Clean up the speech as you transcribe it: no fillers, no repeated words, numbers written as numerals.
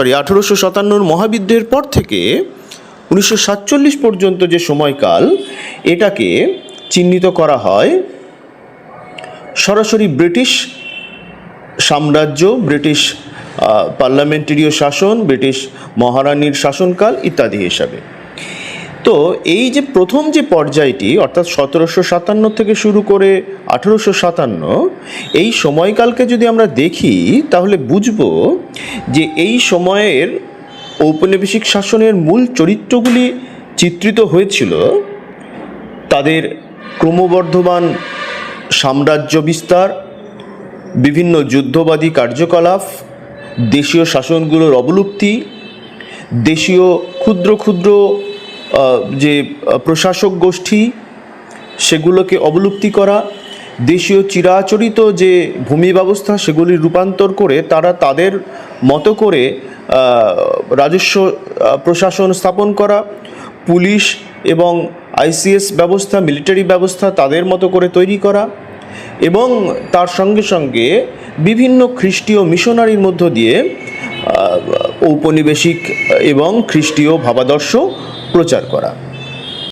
1857 মহাবিদ্রোহের পর থেকে 1947 পর্যন্ত যে সময়কাল, এটাকে চিহ্নিত করা হয় সরাসরি ব্রিটিশ সাম্রাজ্য, ব্রিটিশ পার্লামেন্টারীয় শাসন, ব্রিটিশ মহারানীর শাসনকাল ইত্যাদি হিসাবে। তো এই যে প্রথম যে পর্যায়টি, অর্থাৎ 1757 থেকে শুরু করে 1857, এই সময়কালকে যদি আমরা দেখি তাহলে বুঝব যে এই সময়ের ঔপনিবেশিক শাসনের মূল চরিত্রগুলি চিত্রিত হয়েছিল তাদের ক্রমবর্ধমান সাম্রাজ্য বিস্তার, বিভিন্ন যুদ্ধবাদী কার্যকলাপ, দেশীয় শাসনগুলোর অবলুপ্তি, দেশীয় ক্ষুদ্র ক্ষুদ্র যে প্রশাসক গোষ্ঠী সেগুলোকে অবলুপ্তি করা, দেশীয় চিরাচরিত যে ভূমি ব্যবস্থা সেগুলির রূপান্তর করে তারা তাদের মতো করে রাজস্ব প্রশাসন স্থাপন করা, পুলিশ এবং আইসিএস ব্যবস্থা, মিলিটারি ব্যবস্থা তাদের মতো করে তৈরি করা, এবং তার সঙ্গে সঙ্গে বিভিন্ন খ্রিস্টীয় মিশনারির মধ্য দিয়ে ঔপনিবেশিক এবং খ্রিস্টীয় ভাবাদর্শ প্রচার করা।